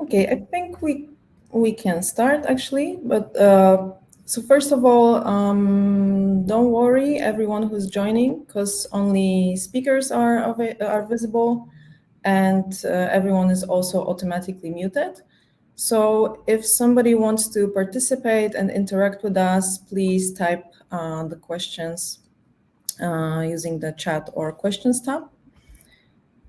Okay, I think we can start actually, but so first of all, don't worry, everyone who's joining, because only speakers are visible, and everyone is also automatically muted. So if somebody wants to participate and interact with us, please type the questions using the chat or questions tab.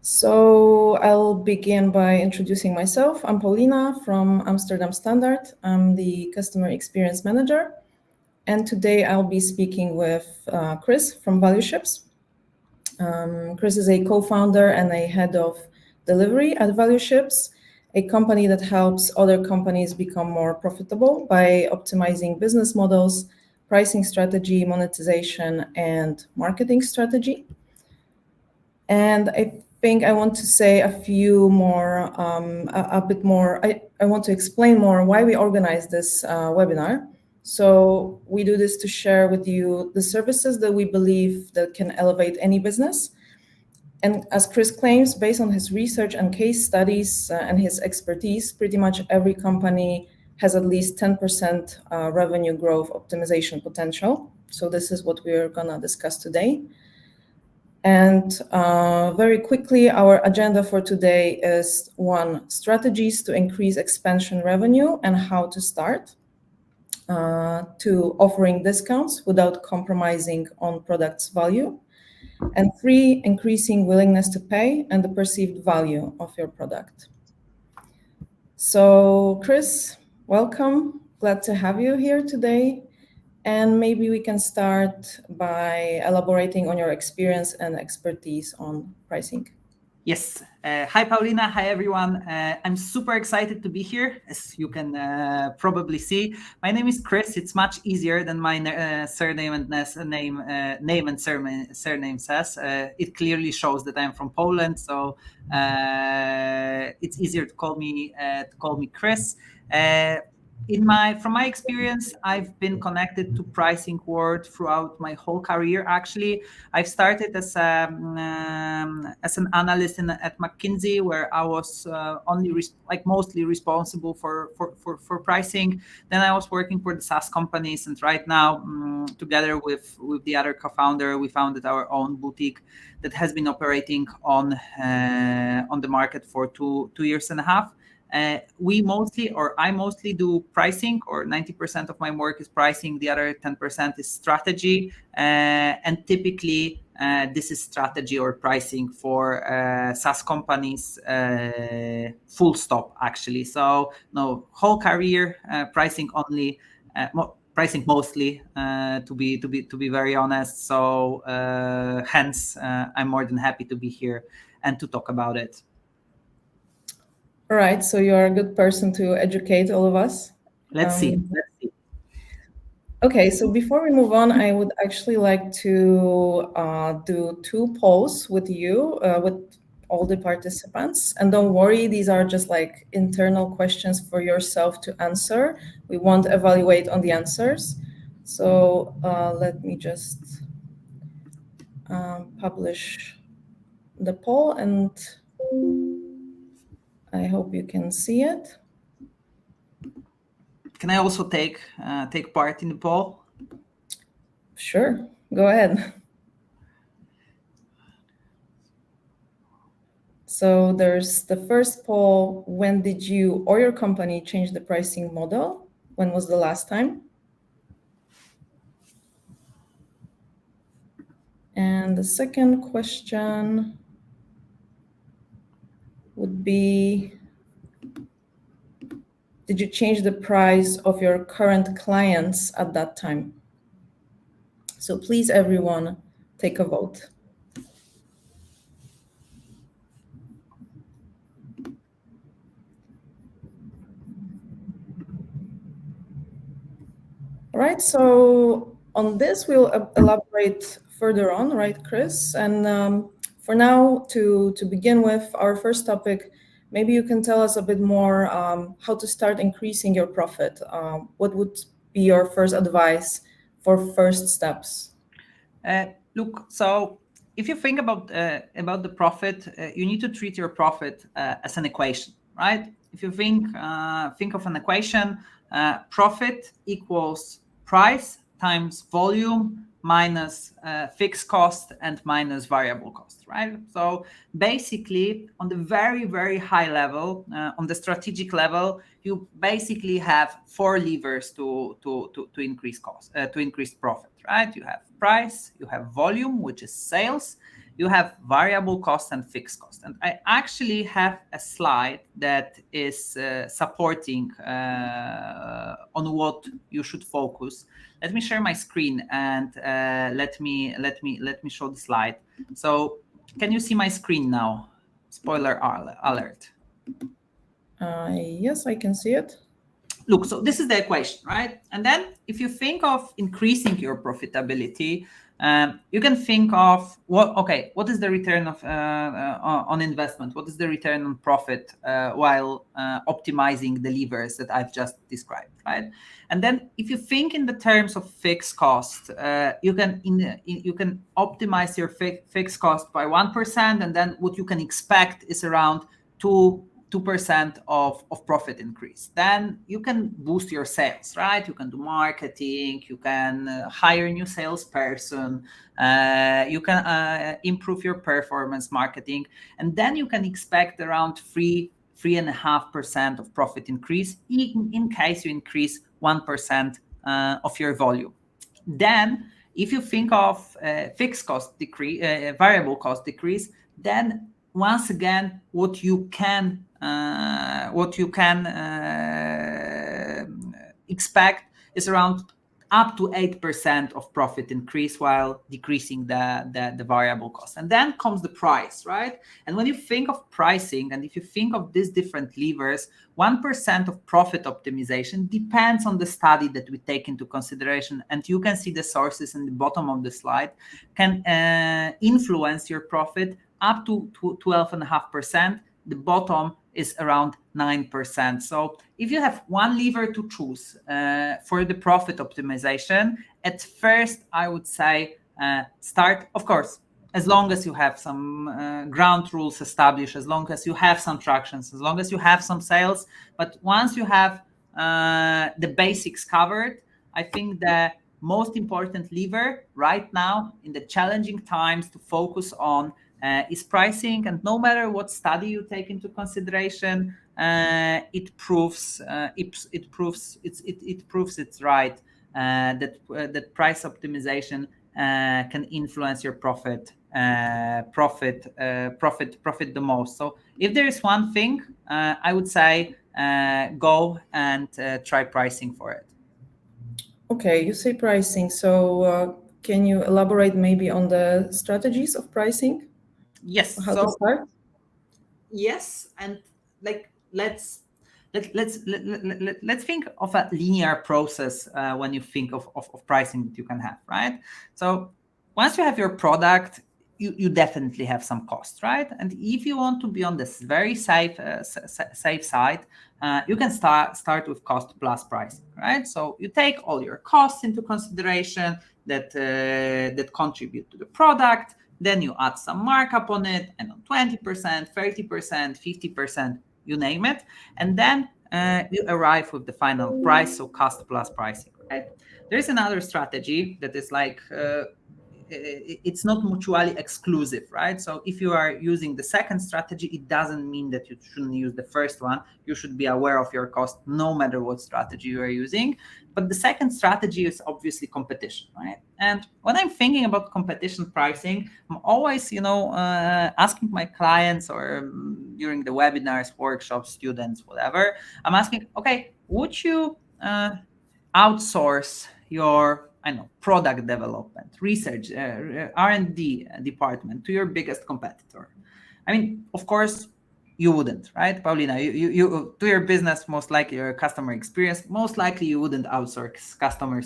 So I'll begin by introducing myself. I'm Paulina from Amsterdam Standard. I'm the Customer Experience Manager. And today I'll be speaking with Kris from Valueships. Kris is a co-founder and a head of delivery at Valueships, a company that helps other companies become more profitable by optimizing business models, pricing strategy, monetization, and marketing strategy. And I think I want to say a few more, a bit more. I want to explain more why we organize this webinar. So we do this to share with you the services that we believe that can elevate any business. And as Kris claims, based on his research and case studies and his expertise, pretty much every company has at least 10% revenue growth optimization potential. So this is what we're gonna discuss today. And very quickly, our agenda for today is 1, strategies to increase expansion revenue and how to start. 2, offering discounts without compromising on product's value. And 3, increasing willingness to pay and the perceived value of your product. So Kris, welcome. Glad to have you here today. And maybe we can start by elaborating on your experience and expertise on pricing. Yes. Hi, Paulina. Hi, everyone. I'm super excited to be here, as you can probably see. My name is Kris. It's much easier than my surname and name and surname says. It clearly shows that I'm from Poland, so it's easier to call me Kris. From my experience, I've been connected to pricing world throughout my whole career. Actually, I've started as an analyst at McKinsey, where I was mostly responsible for pricing. Then I was working for the SaaS companies, and right now, together with the other co-founder, we founded our own boutique that has been operating on the market for two years and a half. I mostly do pricing, or 90% of my work is pricing. The other 10% is strategy. And typically, this is strategy or pricing for SaaS companies, full stop, actually. So no, whole career, pricing only, pricing mostly, to be very honest. So hence, I'm more than happy to be here and to talk about it. All right, so you're a good person to educate all of us. Let's see. Okay, so before we move on, I would actually like to do 2 polls with you, with all the participants. And don't worry, these are just like internal questions for yourself to answer. We won't evaluate on the answers. So let me just publish the poll, and I hope you can see it. Can I also take part in the poll? Sure, go ahead. So there's the first poll: when did you or your company change the pricing model? When was the last time? And the second question would be, did you change the price of your current clients at that time? So please, everyone, take a vote. All right, so on this, we'll elaborate further on, right, Kris? And for now, to begin with our first topic, maybe you can tell us a bit more how to start increasing your profit. What would be your first advice for first steps? Look, so if you think about the profit, you need to treat your profit as an equation, right? if you think of an equation, profit equals price times volume minus fixed cost and minus variable cost, right? So basically, on the very, very high level, on the strategic level, you basically have 4 levers to increase cost, to increase profit, right? You have price, you have volume, which is sales, you have variable cost and fixed cost. And I actually have a slide that is supporting on what you should focus. Let me share my screen and let me show the slide. So can you see my screen now? Spoiler alert. Yes, I can see it. Look, so this is the equation, right? And then if you think of increasing your profitability, you can think of what is the return of on investment? What is the return on profit while optimizing the levers that I've just described, right? And then if you think in the terms of fixed cost, you can optimize your fixed cost by 1%, and then what you can expect is around 2% of profit increase. Then you can boost your sales, right? You can do marketing, you can hire a new salesperson, you can improve your performance marketing, and then you can expect around 3.5% of profit increase in case you increase 1% of your volume. Then if you think of fixed cost decrease, variable cost decrease, then once again, what you can expect is around up to 8% of profit increase while decreasing the variable cost. And then comes the price, right? And when you think of pricing, and if you think of these different levers, 1% of profit optimization depends on the study that we take into consideration. And you can see the sources in the bottom of the slide, can influence your profit up to 12.5%. The bottom is around 9%. So if you have one lever to choose for the profit optimization, at first I would say start, of course, as long as you have some ground rules established, as long as you have some tractions, as long as you have some sales. But once you have the basics covered, I think the most important lever right now in the challenging times to focus on is pricing. And no matter what study you take into consideration, it proves it's right that price optimization can influence your profit the most. So if there is one thing, I would say go and try pricing for it. Okay, you say pricing. So can you elaborate maybe on the strategies of pricing? Yes. How to start? Yes, and like let's think of a linear process when you think of pricing that you can have, right? So once you have your product, you definitely have some costs, right? And if you want to be on this very safe side, you can start with cost plus pricing, right? So you take all your costs into consideration that contribute to the product. Then you add some markup on it, and on 20%, 30%, 50%, you name it. And then you arrive with the final price, so cost plus pricing, right? There's another strategy that is like, it's not mutually exclusive, right? So if you are using the second strategy, it doesn't mean that you shouldn't use the first one. You should be aware of your cost no matter what strategy you are using. But the second strategy is obviously competition, right? And when I'm thinking about competition pricing, I'm always, asking my clients or during the webinars, workshops, students, whatever, I'm asking, okay, would you outsource your product development, research, R&D department to your biggest competitor? I mean, of course, you wouldn't, right, Paulina? You to your business, most likely your customer experience, most likely you wouldn't outsource customer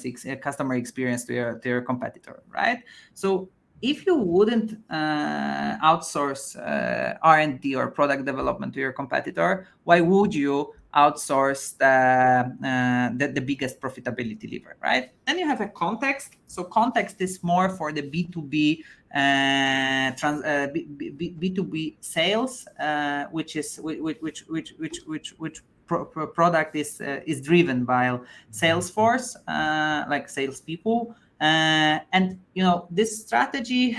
experience to your competitor, right? So if you wouldn't outsource R&D or product development to your competitor, why would you outsource the biggest profitability lever, right? Then you have a context. So context is more for the B2B B2B sales, which product is driven by Salesforce, like salespeople, and this strategy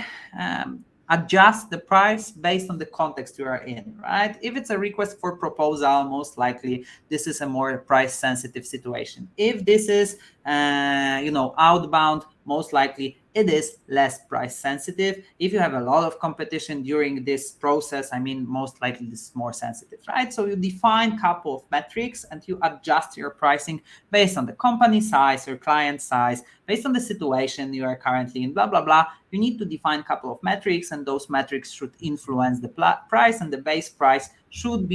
adjust the price based on the context you are in, right? If it's a request for proposal, most likely this is a more price sensitive situation. If this is outbound, most likely it is less price sensitive. If you have a lot of competition during this process, most likely this is more sensitive, right? So you define a couple of metrics and you adjust your pricing based on the company size, your client size, based on the situation you are currently in, blah, blah, blah. You need to define a couple of metrics, and those metrics should influence the price, and the base price should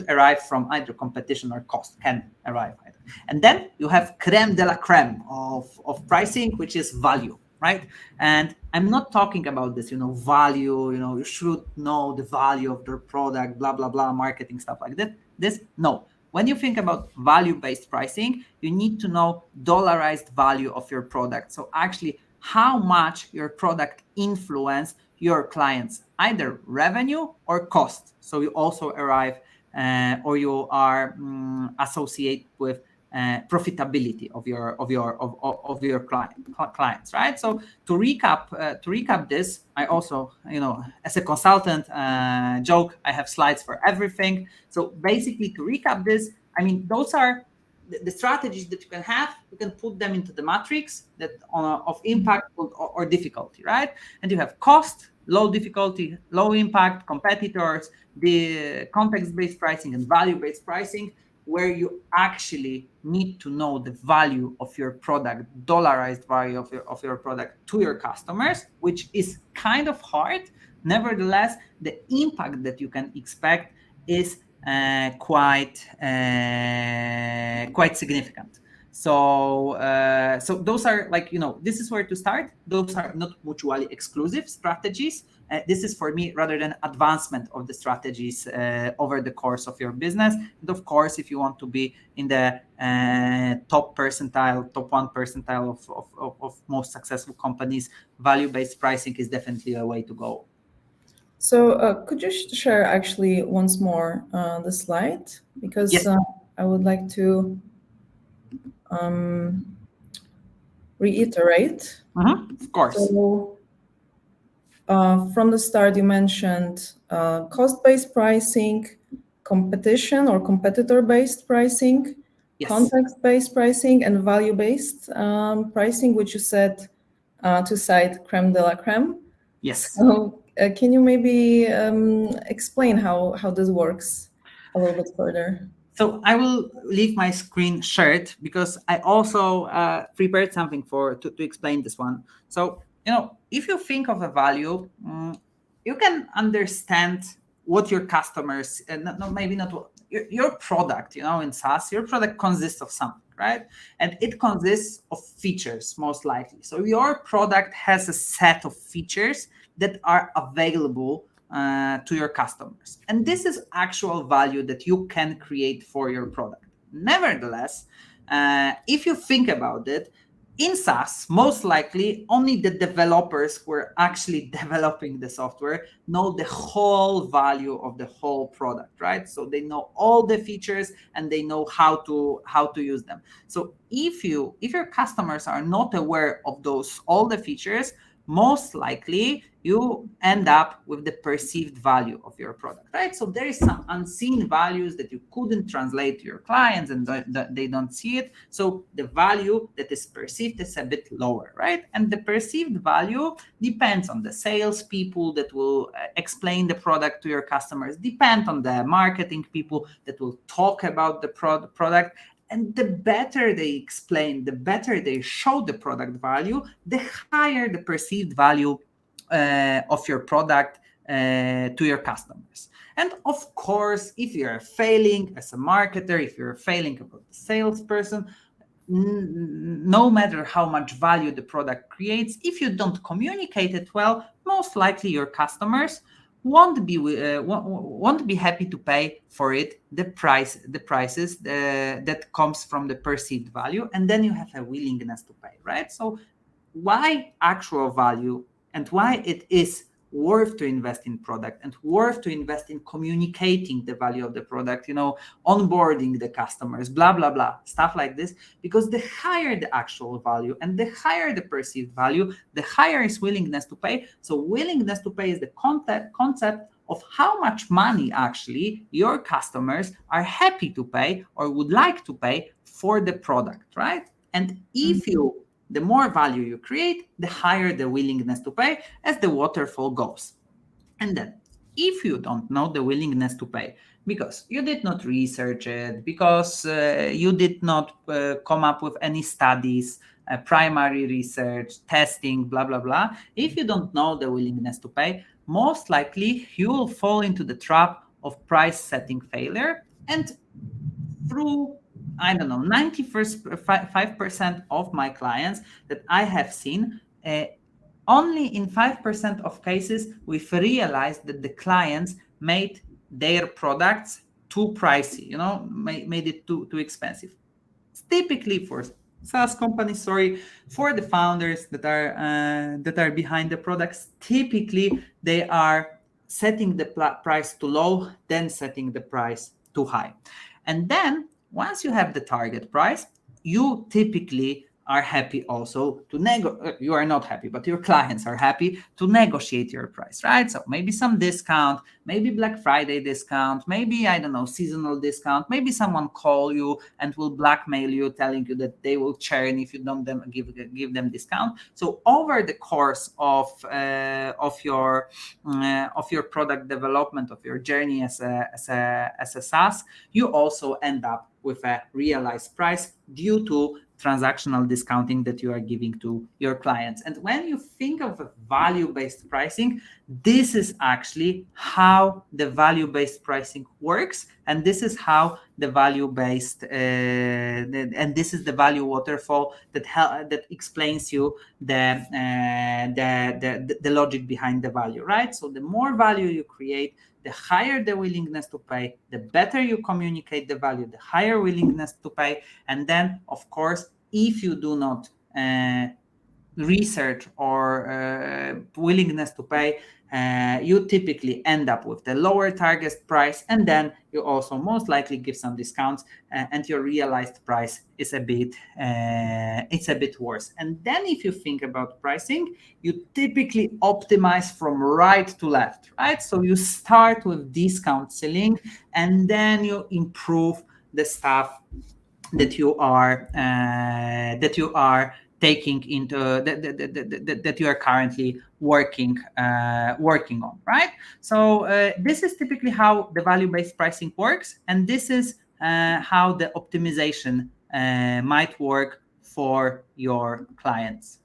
arrive from either competition or cost, can arrive either. And then you have creme de la creme of pricing, which is value, right? And I'm not talking about this, value, you should know the value of their product, blah, blah, blah, marketing stuff like that. No. When you think about value-based pricing, you need to know dollarized value of your product. So actually how much your product influence your clients, either revenue or cost. So you also arrive or you are associated with profitability of your clients, right? So to recap this, I also, as a consultant, joke, I have slides for everything. So basically, to recap this, those are the strategies that you can have. You can put them into the matrix that of impact or difficulty, right? And you have cost, low difficulty, low impact, competitors, the context-based pricing, and value-based pricing, where you actually need to know the value of your product, dollarized value of your product to your customers, which is kind of hard. Nevertheless, the impact that you can expect is quite significant. So those are this is where to start. Those are not mutually exclusive strategies. This is for me rather than advancement of the strategies over the course of your business. And of course, if you want to be in the top 1 percentile of most successful companies, value-based pricing is definitely a way to go. So could you share actually once more the slide? Because yes. I would like to reiterate. Of course. So from the start, you mentioned cost-based pricing, competition or competitor-based pricing, yes. Context-based pricing, and value-based pricing, which you said to cite creme de la creme. Yes. So, can you maybe explain how this works a little bit further? So I will leave my screen shared because I also prepared something to explain this one. So, if you think of a value, you can understand what your customers, maybe not what, your product, in SaaS, your product consists of something, right? And it consists of features, most likely. So your product has a set of features that are available to your customers. And this is actual value that you can create for your product. Nevertheless, if you think about it, in SaaS, most likely only the developers who are actually developing the software know the whole value of the whole product, right? So they know all the features and they know how to use them. So if your customers are not aware of all the features, most likely you end up with the perceived value of your product, right? So there is some unseen values that you couldn't translate to your clients and they don't see it. So the value that is perceived is a bit lower, right? And the perceived value depends on the salespeople that will explain the product to your customers, depend on the marketing people that will talk about the product. And the better they explain, the better they show the product value, the higher the perceived value of your product to your customers. And of course, if you're failing as a marketer, if you're failing as a salesperson, no matter how much value the product creates, if you don't communicate it well, most likely your customers won't be happy to pay for it the prices that comes from the perceived value, and then you have a willingness to pay, right? So why actual value and why it is worth to invest in product and worth to invest in communicating the value of the product, onboarding the customers, blah, blah, blah, stuff like this, because the higher the actual value and the higher the perceived value, the higher is willingness to pay. So willingness to pay is the concept of how much money actually your customers are happy to pay or would like to pay for the product, right? And if the more value you create, the higher the willingness to pay, as the waterfall goes. And then if you don't know the willingness to pay, because you did not research it, because you did not come up with any studies, primary research, testing, blah, blah, blah. If you don't know the willingness to pay, most likely you will fall into the trap of price setting failure. And through, 95% of my clients that I have seen, only in 5% of cases, we've realized that the clients made their products too pricey, made it too expensive. It's typically for SaaS companies, for the founders that are behind the products, typically they are setting the price too low, then setting the price too high. And then once you have the target price, you typically are happy also to you are not happy, but your clients are happy to negotiate your price, right? So maybe some discount, maybe Black Friday discount, maybe, seasonal discount, maybe someone call you and will blackmail you, telling you that they will churn if you don't give them discount. So over the course of your product development, of your journey as a SaaS, you also end up with a realized price due to transactional discounting that you are giving to your clients. And when you think of a value-based pricing, this is actually how the value-based pricing works, and this is how the value-based and this is the value waterfall that explains you the logic behind the value, right? So the more value you create, the higher the willingness to pay, the better you communicate the value, the higher willingness to pay. And then, of course, if you do not research or willingness to pay, you typically end up with the lower target price, and then you also most likely give some discounts, and your realized price is a bit worse. And then if you think about pricing, you typically optimize from right to left, right? So you start with discount ceiling, and then you improve the stuff that you are taking into that you are currently working on, right? So this is typically how the value-based pricing works, and this is how the optimization might work for your clients.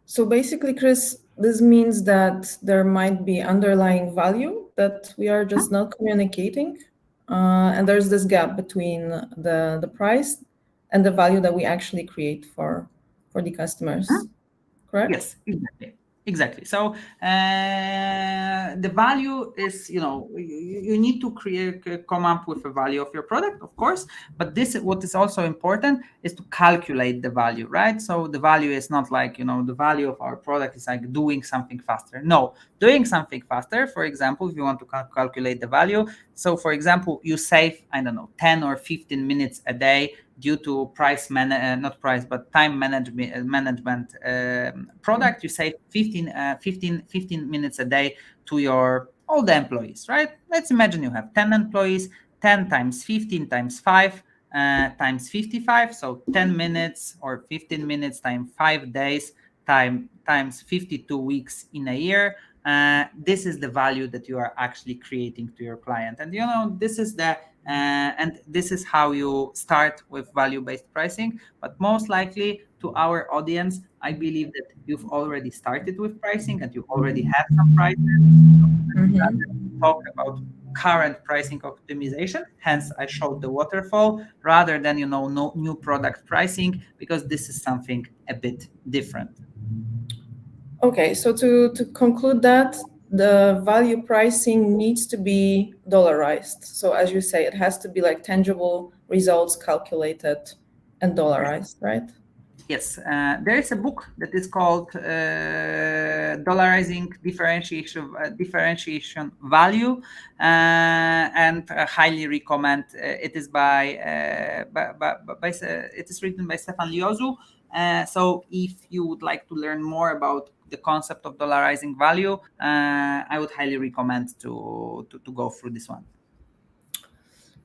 So basically, Kris, this means that there might be underlying value that we are just not communicating, and there's this gap between the price and the value that we actually create for the customers. Correct? Yes, exactly. So the value is, you need to come up with a value of your product, of course. But what is also important is to calculate the value, right? So the value is not like, the value of our product is like doing something faster. No, doing something faster. For example, if you want to calculate the value, so for example, you save, 10 or 15 minutes a day due to time management product. You save 15 minutes a day to all the employees, right? Let's imagine you have 10 employees, 10 times 15 times 5 times 55. So 10 minutes or 15 minutes times 5 days times 52 weeks in a year. This is the value that you are actually creating to your client. And this is and this is how you start with value-based pricing. But most likely to our audience, I believe that you've already started with pricing and you already have some prices. Talk about current pricing optimization. Hence, I showed the waterfall rather than no new product pricing, because this is something a bit different. Okay, so to conclude that, the value pricing needs to be dollarized. So as you say, it has to be like tangible results calculated and dollarized, right? Yes, there is a book that is called Dollarizing Differentiation Value, and I highly recommend. It is it is written by Stefan Liozu. So if you would like to learn more about the concept of dollarizing value, I would highly recommend to go through this one.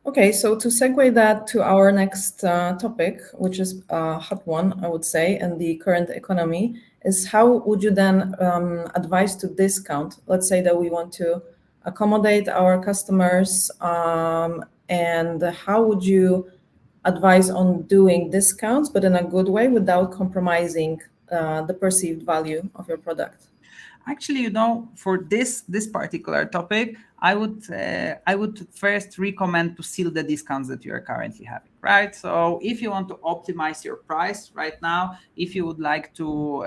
Okay, so to segue that to our next topic, which is a hot one, I would say, in the current economy, is how would you then advise to discount? Let's say that we want to accommodate our customers, and how would you advise on doing discounts, but in a good way without compromising the perceived value of your product? Actually, for this particular topic, I would first recommend to seal the discounts that you are currently having, right? So if you want to optimize your price right now, if you would like to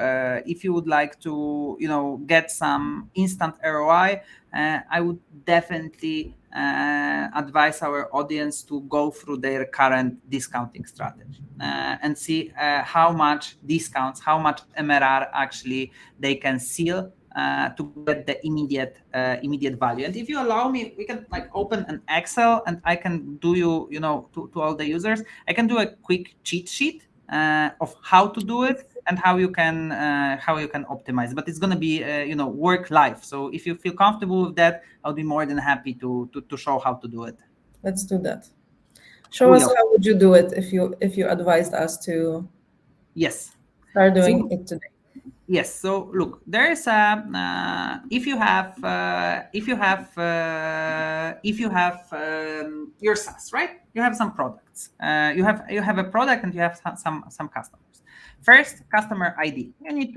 get some instant ROI, I would definitely advise our audience to go through their current discounting strategy and see how much discounts, how much MRR actually they can seal to get the immediate value. And if you allow me, we can open an Excel, and I can do to all the users, I can do a quick cheat sheet of how to do it and how you can optimize. But it's going to be work life. So if you feel comfortable with that, I'll be more than happy to show how to do it. Let's do that. Show us how would you do it if you advised us to start doing it today. Yes. So look, there is a if you have your SaaS, right? You have some products. You have a product and you have some customers. First, customer ID. You need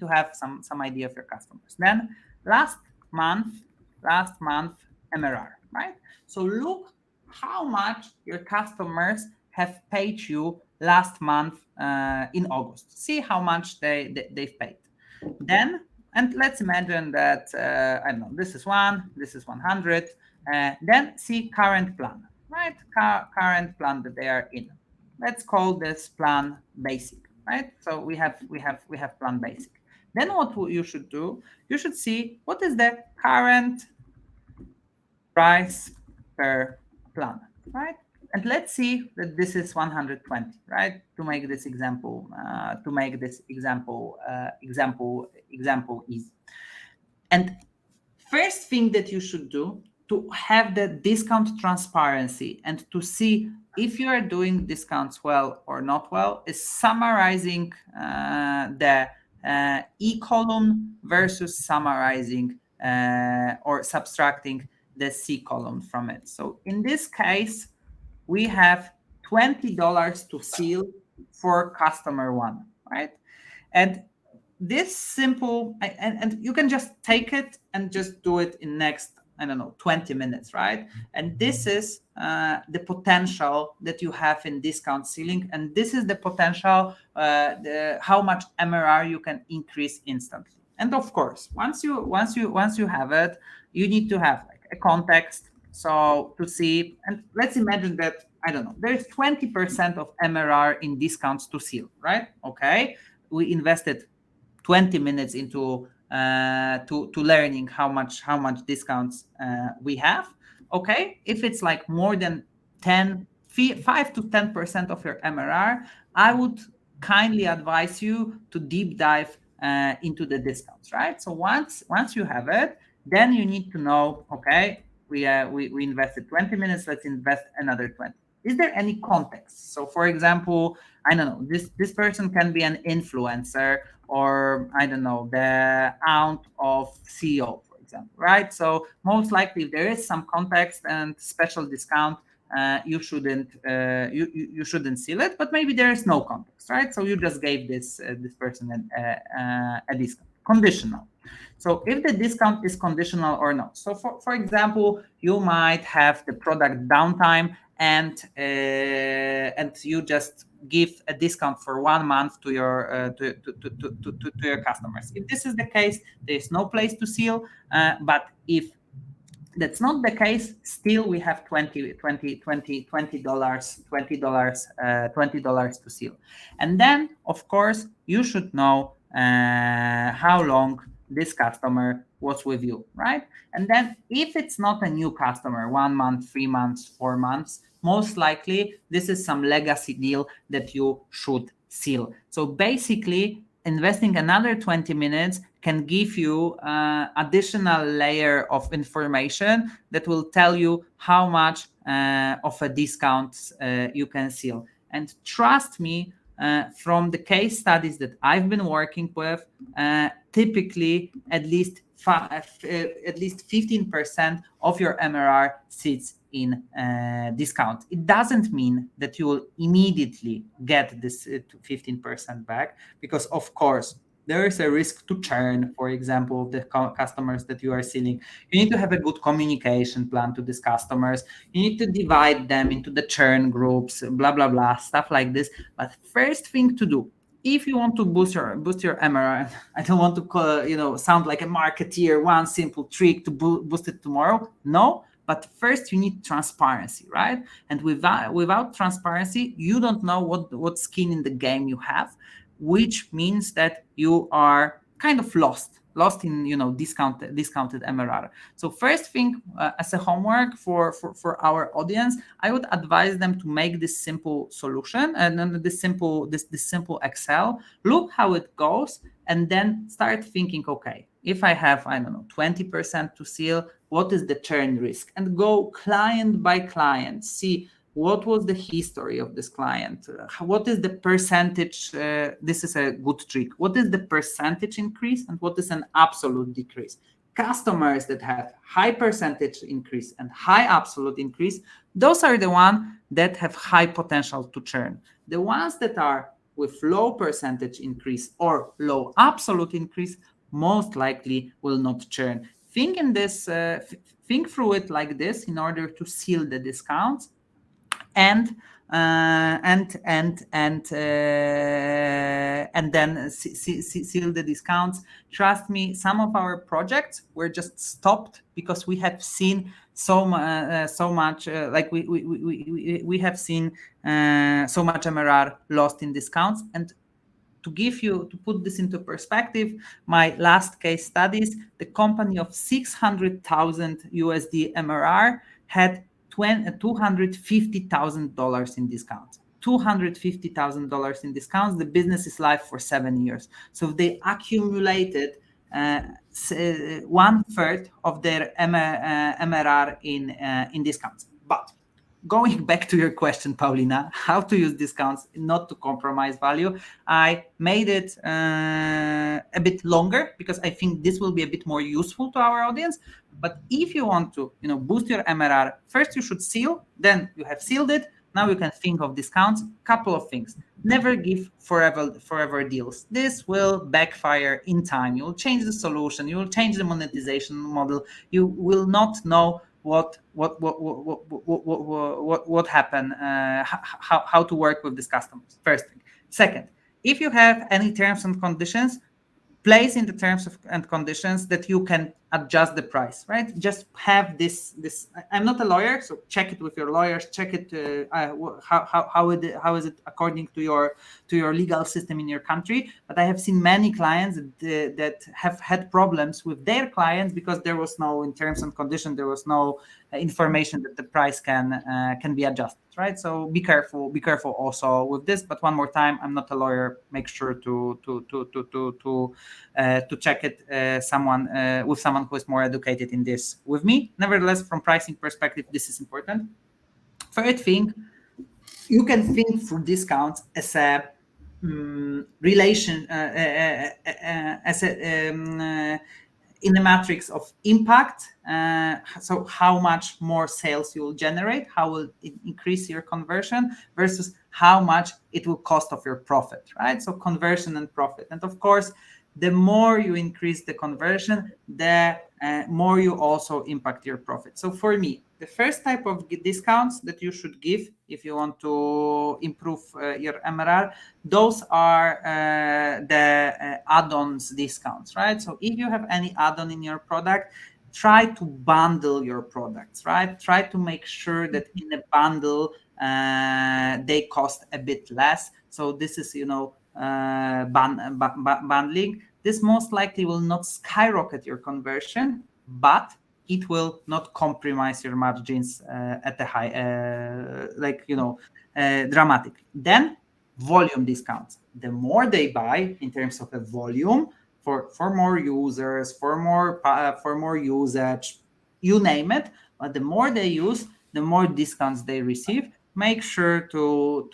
to have some idea of your customers. Then last month MRR, right? So look how much your customers have paid you last month in August. See how much they've paid. Then, and let's imagine that I don't know, this is 1, this is 100. Then see current plan, right? Current plan that they are in. Let's call this plan basic, right? So we have plan basic. Then what you should do? You should see what is the current price per plan, right? And let's see that this is 120, right? To make this example easy. And first thing that you should do to have the discount transparency and to see if you are doing discounts well or not well is summarizing the E column versus summarizing or subtracting the C column from it. So in this case, we have $20 to seal for customer 1, right? And this simple, and you can just take it and just do it in next, 20 minutes, right? And this is the potential that you have in discount sealing, and this is the potential, how much MRR you can increase instantly. And of course, once you have it, you need to have a context. So to see, and let's imagine that, there's 20% of MRR in discounts to seal, right? Okay, we invested 20 minutes into to learning how much discounts we have. Okay, if it's more than 5 to 10% of your MRR, I would kindly advise you to deep dive into the discounts, right? So once you have it, then you need to know, okay, we invested 20 minutes, let's invest another 20. Is there any context? So for example, this person can be an influencer, or the aunt of CEO, for example, right? So most likely if there is some context and special discount, you shouldn't seal it, but maybe there is no context, right? So you just gave this person a discount, conditional. So if the discount is conditional or not. So for example, you might have the product downtime and you just give a discount for 1 month to your your customers. If this is the case, there is no place to seal. But if that's not the case, still we have $20 to seal. And then, of course, you should know how long this customer was with you, right? And then if it's not a new customer, 1 month, 3 months, 4 months, most likely this is some legacy deal that you should seal. So basically, investing another 20 minutes can give you additional layer of information that will tell you how much of a discount you can seal. And trust me, from the case studies that I've been working with, typically at least 15% of your MRR sits in discount. It doesn't mean that you will immediately get this 15% back, because of course there is a risk to churn, for example, of the customers that you are sealing. You need to have a good communication plan to these customers. You need to divide them into the churn groups, blah, blah, blah, stuff like this. But first thing to do, if you want to boost your MRR, I don't want to sound like a marketeer, one simple trick to boost it tomorrow. No, but first you need transparency, right? And without transparency, you don't know what skin in the game you have, which means that you are kind of lost in discounted MRR. So first thing, as a homework for our audience, I would advise them to make this simple solution and then this simple Excel, look how it goes, and then start thinking, okay, if I have 20% to seal, what is the churn risk? And go client by client, see what was the history of this client? What is the percentage? This is a good trick. What is the percentage increase and what is an absolute decrease? Customers that have high percentage increase and high absolute increase, those are the ones that have high potential to churn. The ones that are with low percentage increase or low absolute increase most likely will not churn. Think through it like this in order to seal the discounts. And then seal the discounts. Trust me, some of our projects were just stopped because we have seen so much we have seen so much MRR lost in discounts. And to put this into perspective, my last case studies, the company of $600,000 USD MRR had $250,000 in discounts. $250,000 in discounts. The business is live for 7 years. So they accumulated 1/3 of their MRR in discounts. But going back to your question, Paulina, how to use discounts not to compromise value, I made it a bit longer because I think this will be a bit more useful to our audience. But if you want to, boost your MRR, first you should seal. Then you have sealed it. Now you can think of discounts. Couple of things. Never give forever deals. This will backfire in time. You will change the solution. You will change the monetization model. You will not know what happened, how to work with these customers. First thing. Second, if you have any terms and conditions, place in the terms and conditions that you can adjust the price, right? Just have this. I'm not a lawyer, so check it with your lawyers. Check it. How is it according to your legal system in your country? But I have seen many clients that have had problems with their clients because there was no in terms and conditions. There was no information that the price can be adjusted, right? So be careful also with this. But one more time, I'm not a lawyer. Make sure to check it with someone who is more educated in this with me. Nevertheless, from pricing perspective, this is important. Third thing, you can think through discounts as a relation, in the matrix of impact. So how much more sales you will generate, how will it increase your conversion versus how much it will cost of your profit, right? So conversion and profit. And of course, the more you increase the conversion, the more you also impact your profit. So for me, the first type of discounts that you should give if you want to improve your MRR, those are the add-ons discounts, right? So if you have any add-on in your product, try to bundle your products, right? Try to make sure that in a bundle they cost a bit less. So this is, bundling. This most likely will not skyrocket your conversion, but it will not compromise your margins at the high, dramatically. Then volume discounts. The more they buy in terms of a volume, for more users, for more usage, you name it. But the more they use, the more discounts they receive. Make sure to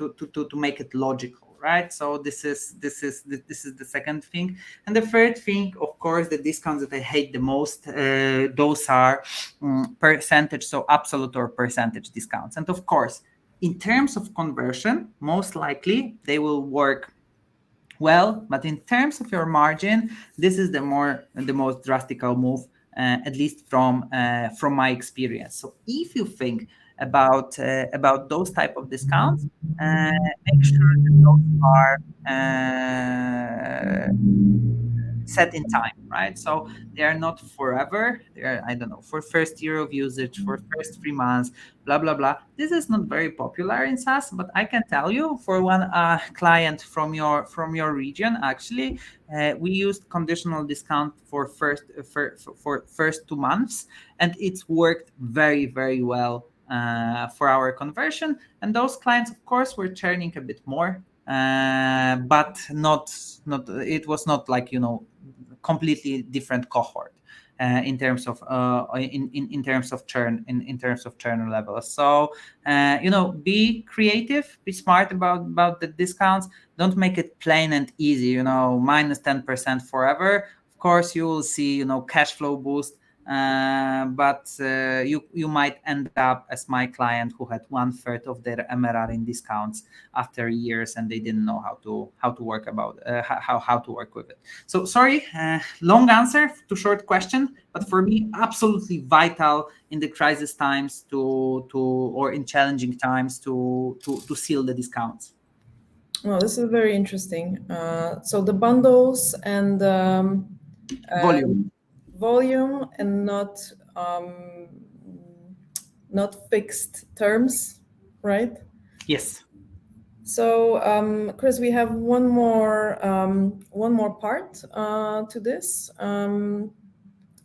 make it logical, right? So this is the second thing. And the third thing, of course, the discounts that I hate the most, those are percentage, so absolute or percentage discounts. And of course, in terms of conversion, most likely they will work well, but in terms of your margin, this is the most drastic move, at least from my experience. So if you think about those type of discounts, make sure that those are set in time, right? So they are not forever. They are, I don't know, for first year of usage, for first 3 months, blah blah blah. This is not very popular in SaaS, but I can tell you, for one client from your region, actually, we used conditional discount for first 2 months, and it's worked very very well for our conversion. And those clients, of course, were churning a bit more, but not it was not like, completely different cohort in terms of in terms of churn, in terms of churn levels. So be creative, be smart about the discounts. Don't make it plain and easy, minus 10% forever. Of course you will see, cash flow boost, but you might end up as my client, who had 1/3 of their MRR in discounts after years, and they didn't know how to work about how to work with it. So sorry, long answer to short question, but for me, absolutely vital in the crisis times or in challenging times to seal the discounts. Well, this is very interesting. So the bundles and volume and not fixed terms, right? Yes. So, Kris, we have one more part to this,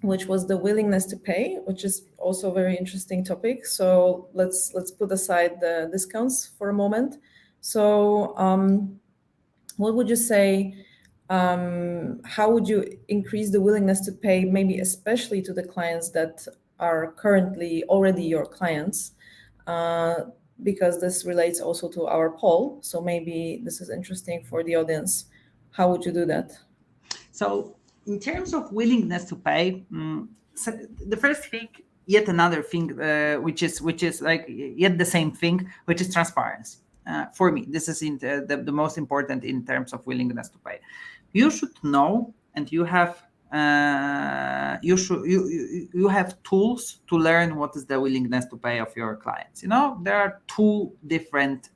which was the willingness to pay, which is also a very interesting topic. So let's put aside the discounts for a moment. So, what would you say? How would you increase the willingness to pay, maybe especially to the clients that are currently already your clients? Because this relates also to our poll. So maybe this is interesting for the audience. How would you do that? So in terms of willingness to pay, so the first thing, yet another thing, which is like yet the same thing, which is transparency. For me, this is the most important in terms of willingness to pay. You should know, and you have you have tools to learn what is the willingness to pay of your clients. There are two different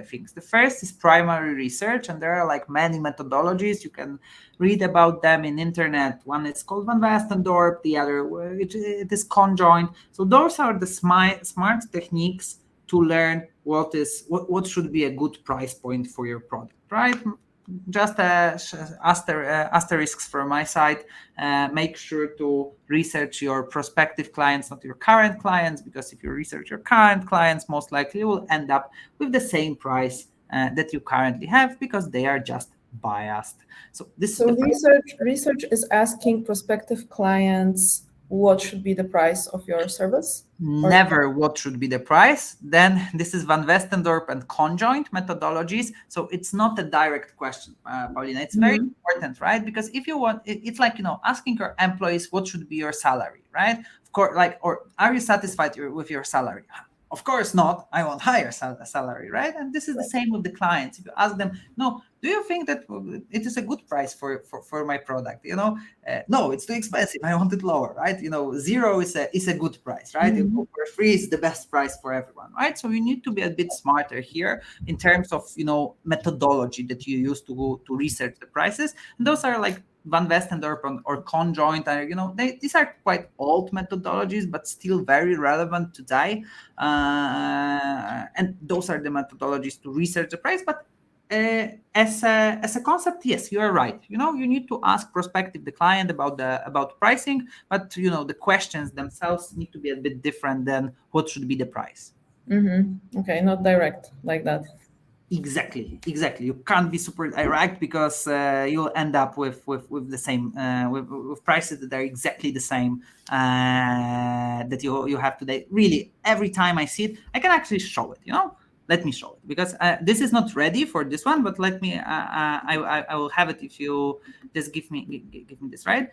things. The first is primary research, and there are like many methodologies. You can read about them in internet. One is called Van Westendorp, the other it is conjoint. So those are the smart techniques to learn what should be a good price point for your product, right? Just asterisks from my side. Make sure to research your prospective clients, not your current clients, because if you research your current clients, most likely you will end up with the same price that you currently have, because they are just biased. So research is asking prospective clients what should be the price of your service? Never what should be the price. Then this is Van Westendorp and conjoint methodologies. So it's not a direct question, Paulina. It's very important, right? Because if you want, it's like, asking your employees what should be your salary, right? Of course, or are you satisfied with your salary? Of course not. I want higher salary, right? And this is the same with the clients. If you ask them, no, do you think that it is a good price for my product? No, it's too expensive. I want it lower, right? 0 is a good price, right? For 3 is the best price for everyone, right? So you need to be a bit smarter here in terms of methodology that you use to research the prices. And those are like Van Westendorp or conjoint are, these are quite old methodologies, but still very relevant today. And those are the methodologies to research the price. But as a concept, yes, you are right. You need to ask the client about pricing, but the questions themselves need to be a bit different than what should be the price. Okay, not direct like that. Exactly. You can't be super direct, because you'll end up with the same with prices that are exactly the same that you have today. Really, every time I see it, I can actually show it. Let me show it, because this is not ready for this one. But let me. I will have it if you just give me this, right.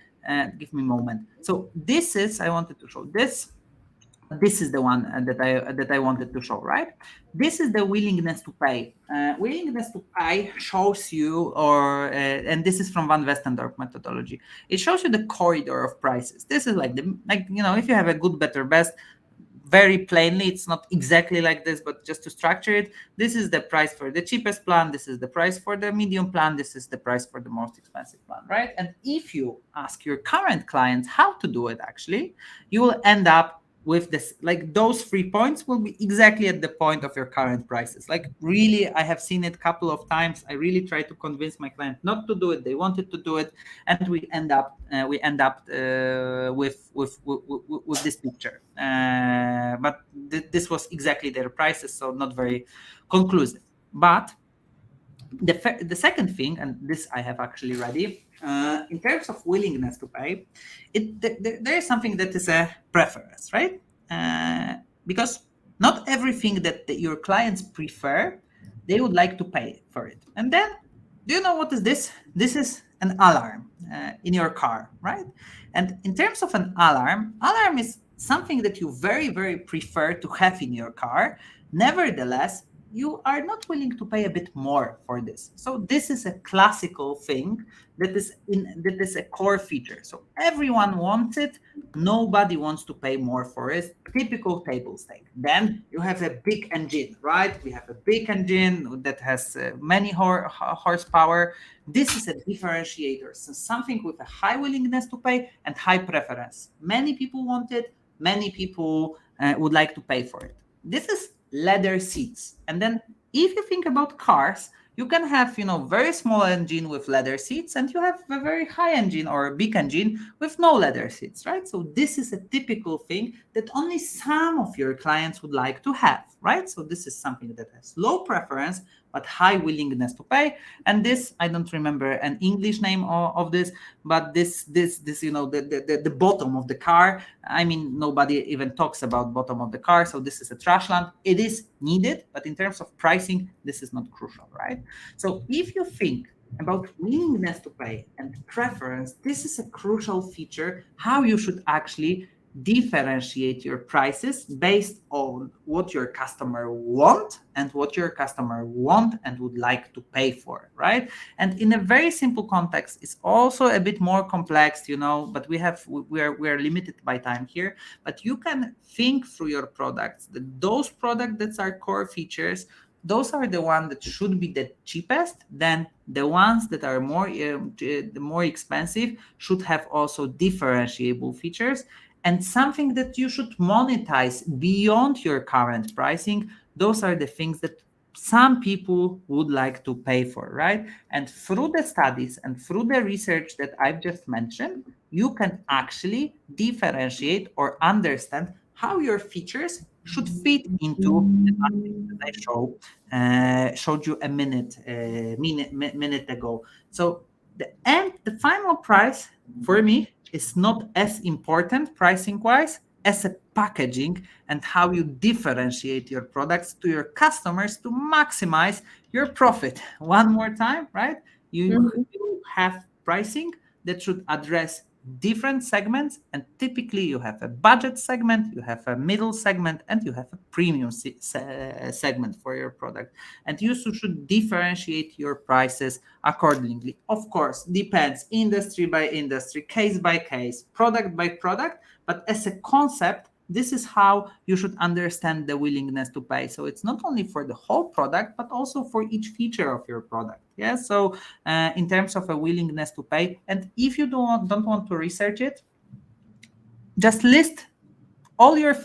Give me a moment. So this is, I wanted to show this. This is the one that I wanted to show, right? This is the willingness to pay. Willingness to pay shows you, and this is from Van Westendorp methodology. It shows you the corridor of prices. This is like if you have a good, better, best. Very plainly, it's not exactly like this, but just to structure it, this is the price for the cheapest plan, this is the price for the medium plan, this is the price for the most expensive plan, right? And if you ask your current clients how to do it, actually, you will end up with this, like those 3 points will be exactly at the point of your current prices. Like, really, I have seen it a couple of times. I really try to convince my client not to do it. They wanted to do it, and we end up with this picture. But this was exactly their prices, so not very conclusive. But the second thing, and this I have actually ready, in terms of willingness to pay, there is something that is a preference, right? Because not everything that your clients prefer, they would like to pay for it. And then, do you know what is this? This is an alarm in your car, right? And in terms of an alarm is something that you very, very prefer to have in your car. Nevertheless, you are not willing to pay a bit more for this. So this is a classical thing that is a core feature. So everyone wants it. Nobody wants to pay more for it. Typical table stake. Then you have a big engine, right? We have a big engine that has many horsepower. This is a differentiator. So something with a high willingness to pay and high preference. Many people want it. Many people would like to pay for it. This is leather seats. And then if you think about cars, you can have, very small engine with leather seats, and you have a very high engine or a big engine with no leather seats, right? So this is a typical thing that only some of your clients would like to have, right? So this is something that has low preference, but high willingness to pay. And this, I don't remember an English name of this, but this, the bottom of the car. I mean, nobody even talks about bottom of the car. So this is a trash lamp. It is needed, but in terms of pricing, this is not crucial, right? So if you think about willingness to pay and preference, this is a crucial feature, how you should actually differentiate your prices based on what your customer want and what your customer want and would like to pay for, right? And in a very simple context, it's also a bit more complex, but we are limited by time here. But you can think through your products, that those products that are core features, those are the ones that should be the cheapest. Then the ones that are the more expensive should have also differentiable features. And something that you should monetize beyond your current pricing, those are the things that some people would like to pay for, right? And through the studies and through the research that I've just mentioned, you can actually differentiate or understand how your features should fit into the matrix that I showed you a minute ago. So the final price for me is not as important pricing-wise as a packaging and how you differentiate your products to your customers to maximize your profit. One more time, right? You have pricing that should address different segments, and typically you have a budget segment, you have a middle segment, and you have a premium segment for your product, and you should differentiate your prices accordingly. Of course, depends industry by industry, case by case, product by product, but as a concept, this is how you should understand the willingness to pay. So it's not only for the whole product, but also for each feature of your product. Yeah. So in terms of a willingness to pay, and if you don't want to research it, just list all your.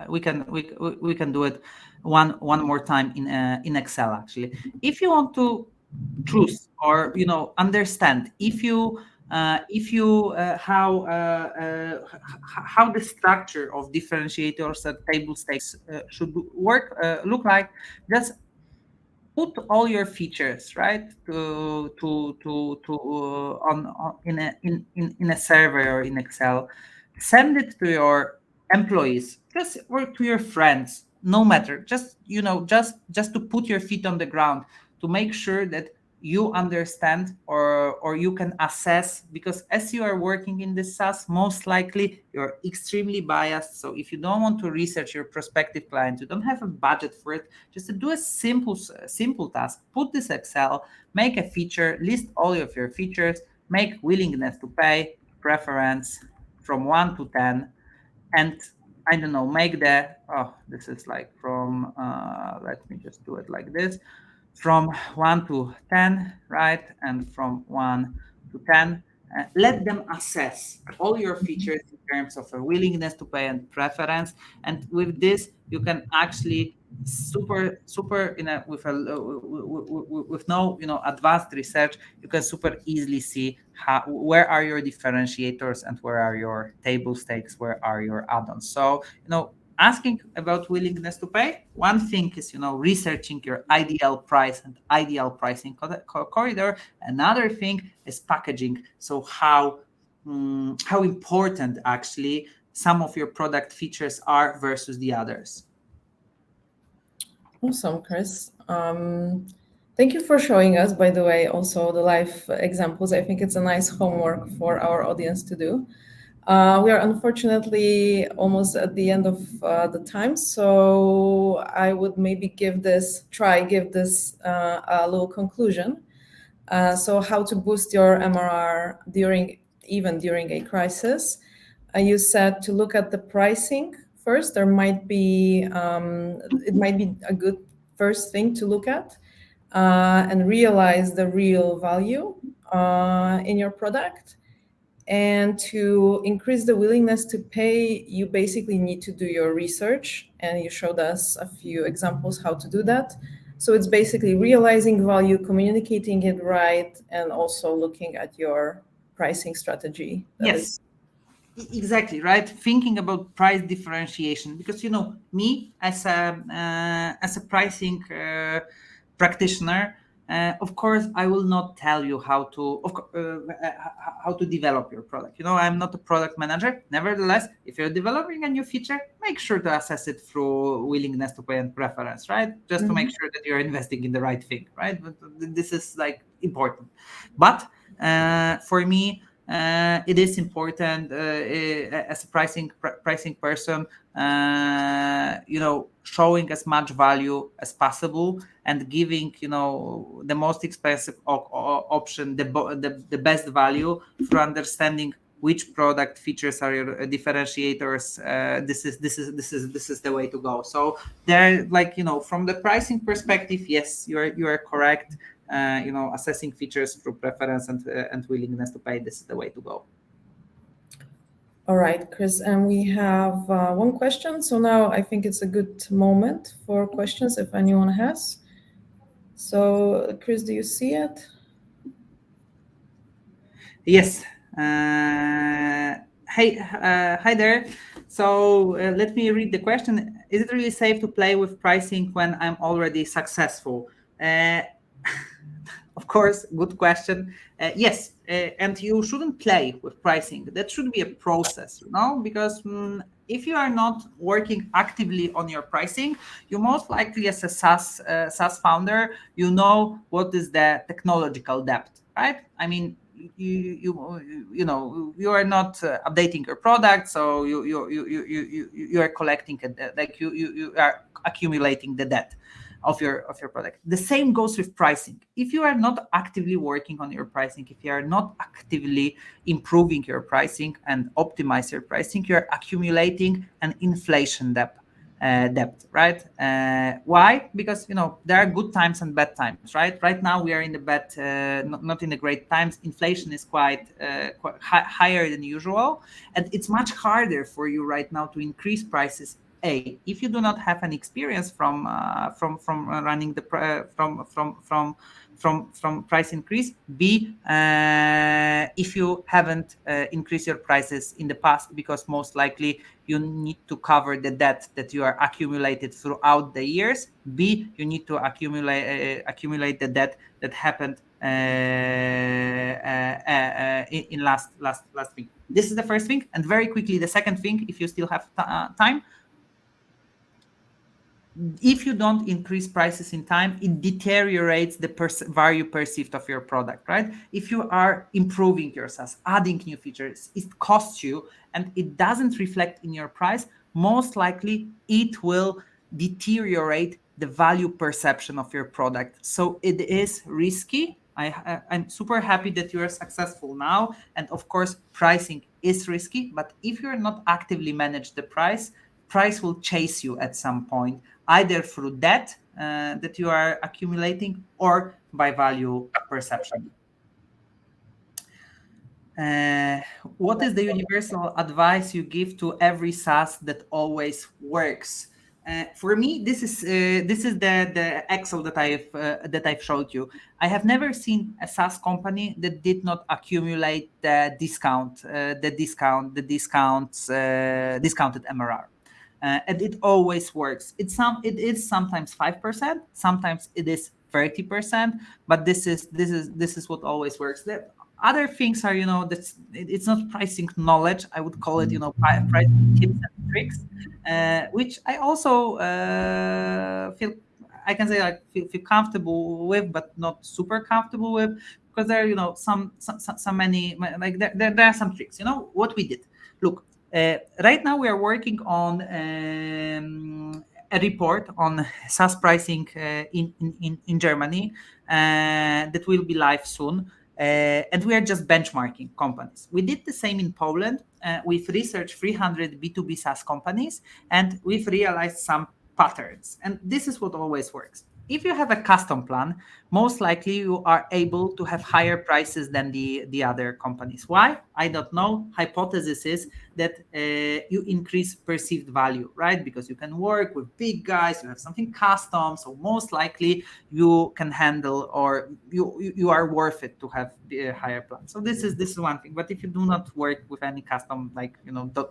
We can do it one more time in Excel. Actually, if you want to choose or understand how the structure of differentiators and table stakes should work look like, just put all your features right in a server or in Excel, send it to your employees, just or to your friends, no matter, just just to put your feet on the ground, to make sure that you understand or you can assess, because as you are working in this SaaS, most likely you're extremely biased. So if you don't want to research your prospective clients, you don't have a budget for it, just to do a simple task, put this Excel, make a feature, list all of your features, make willingness to pay preference from 1 to 10, and I don't know, make this is like from let me just do it like this, from 1 to 10, right? And from 1 to 10, let them assess all your features in terms of a willingness to pay and preference. And with this, you can actually super with no advanced research, you can super easily see where are your differentiators and where are your table stakes, where are your add-ons. So asking about willingness to pay, one thing is researching your ideal price and ideal pricing corridor. Another thing is packaging. So how important actually some of your product features are versus the others. Awesome, Kris. Thank you for showing us, by the way, also the live examples. I think it's a nice homework for our audience to do. We are unfortunately almost at the end of the time, so I would maybe give this a little conclusion. So how to boost your MRR even during a crisis. You said to look at the pricing first. It might be a good first thing to look at and realize the real value in your product. And to increase the willingness to pay, you basically need to do your research, and you showed us a few examples how to do that. So it's basically realizing value, communicating it right, and also looking at your pricing strategy. Yes, exactly, right. Thinking about price differentiation, because me as a pricing practitioner, of course, I will not tell you how to develop your product. I'm not a product manager. Nevertheless, if you're developing a new feature, make sure to assess it through willingness to pay and preference, right? Just to make sure that you're investing in the right thing, right? But this is like important. But for me, it is important as a pricing person, showing as much value as possible and giving the most expensive option the best value through understanding which product features are your differentiators. This is the way to go. So there, from the pricing perspective, yes, you are correct. Assessing features through preference and willingness to pay, this is the way to go. All right, Kris, and we have one question. So now I think it's a good moment for questions if anyone has. So Kris, do you see it? Yes. Hi there. So let me read the question. Is it really safe to play with pricing when I'm already successful? Of course, good question. Yes, and you shouldn't play with pricing. That should be a process, because if you are not working actively on your pricing, you most likely, as a SaaS founder, what is the technological debt, right? I mean, you are not updating your product, so you are collecting you are accumulating the debt. of your product. The same goes with pricing. If you are not actively working on your pricing, if you are not actively improving your pricing and optimize your pricing, you are accumulating an inflation debt, right? Why? Because there are good times and bad times, right? Right now we are in the bad, not in the great times. Inflation is quite higher than usual, and it's much harder for you right now to increase prices. A, if you do not have an experience from running the from price increase. B, if you haven't increased your prices in the past, because most likely you need to cover the debt that you are accumulated throughout the years. B, you need to accumulate the debt that happened in last week. This is the first thing. And very quickly, the second thing, if you still have time, if you don't increase prices in time, it deteriorates the value perceived of your product, right? If you are improving your SaaS, adding new features, it costs you and it doesn't reflect in your price, most likely it will deteriorate the value perception of your product. So it is risky. I'm super happy that you are successful now. And of course, pricing is risky, but if you're not actively manage the price will chase you at some point, either through debt that you are accumulating or by value perception. What is the universal advice you give to every SaaS that always works? For me, this is the Excel that I've showed you. I have never seen a SaaS company that did not accumulate the discounted MRR. And it always works. It is sometimes 5%, sometimes it is 30%, but this is what always works. The other things are, it's not pricing knowledge. I would call it, pricing tips and tricks, which I also feel comfortable with, but not super comfortable with, because there are, some many, like there are some tricks. What we did. Look. Right now we are working on a report on SaaS pricing in Germany that will be live soon. And we are just benchmarking companies. We did the same in Poland. We've researched 300 B2B SaaS companies, and we've realized some patterns. And this is what always works. If you have a custom plan, most likely you are able to have higher prices than the other companies. Why? I don't know. Hypothesis is that you increase perceived value, right? Because you can work with big guys, you have something custom, so most likely you can handle, or you are worth it to have the higher plan. So this is one thing. But if you do not work with any custom,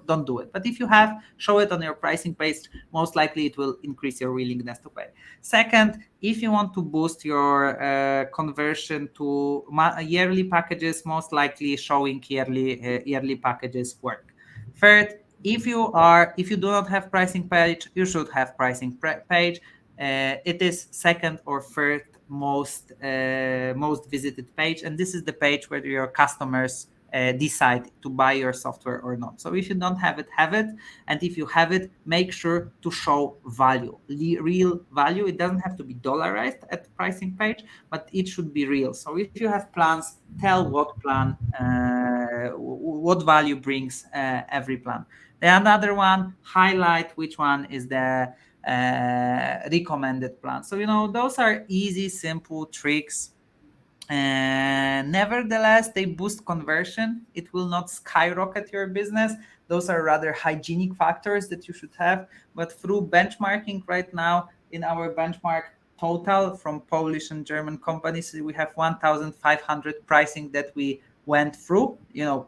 don't do it. But if you have, show it on your pricing page, most likely it will increase your willingness to pay. Second, if you want to boost your conversion to yearly packages, most likely showing yearly packages work. Third, if you do not have pricing page, you should have pricing page. It is second or third most visited page, and this is the page where your customers decide to buy your software or not. So if you don't have it, and if you have it, make sure to show value, real value. It doesn't have to be dollarized at the pricing page, but it should be real. So if you have plans, tell what plan, what value brings every plan. The another one, highlight which one is the recommended plan. So those are easy, simple tricks. Nevertheless, they boost conversion. It will not skyrocket your business. Those are rather hygienic factors that you should have. But through benchmarking right now, in our benchmark total from Polish and German companies, we have 1,500 pricing that we went through.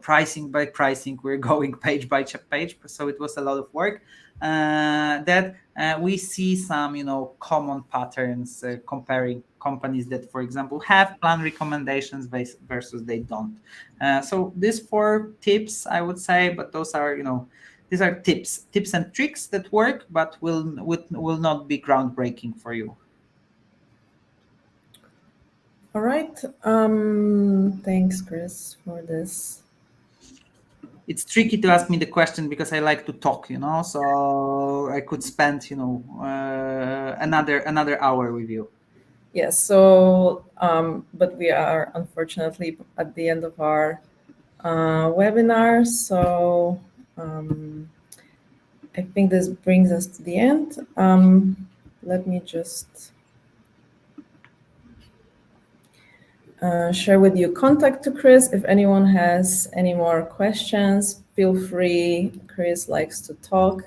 Pricing by pricing, we're going page by page. So it was a lot of work. That we see some common patterns comparing companies that, for example, have plan recommendations versus they don't. So these 4 tips, I would say, but those are these are tips and tricks that work, but will not be groundbreaking for you. All right. Thanks, Kris, for this. it's tricky to ask me the question because I like to talk, so I could spend, another hour with you. Yes, so, but we are unfortunately at the end of our webinar, so I think this brings us to the end. Let me just share with you contact to Kris. If anyone has any more questions, feel free. Kris likes to talk.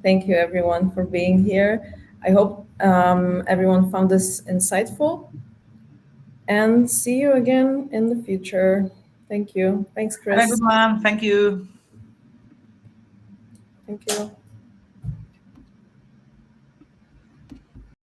Thank you everyone for being here. I hope everyone found this insightful, and see you again in the future. Thank you. Thanks, Kris. Have a good one. Thank you. Thank you.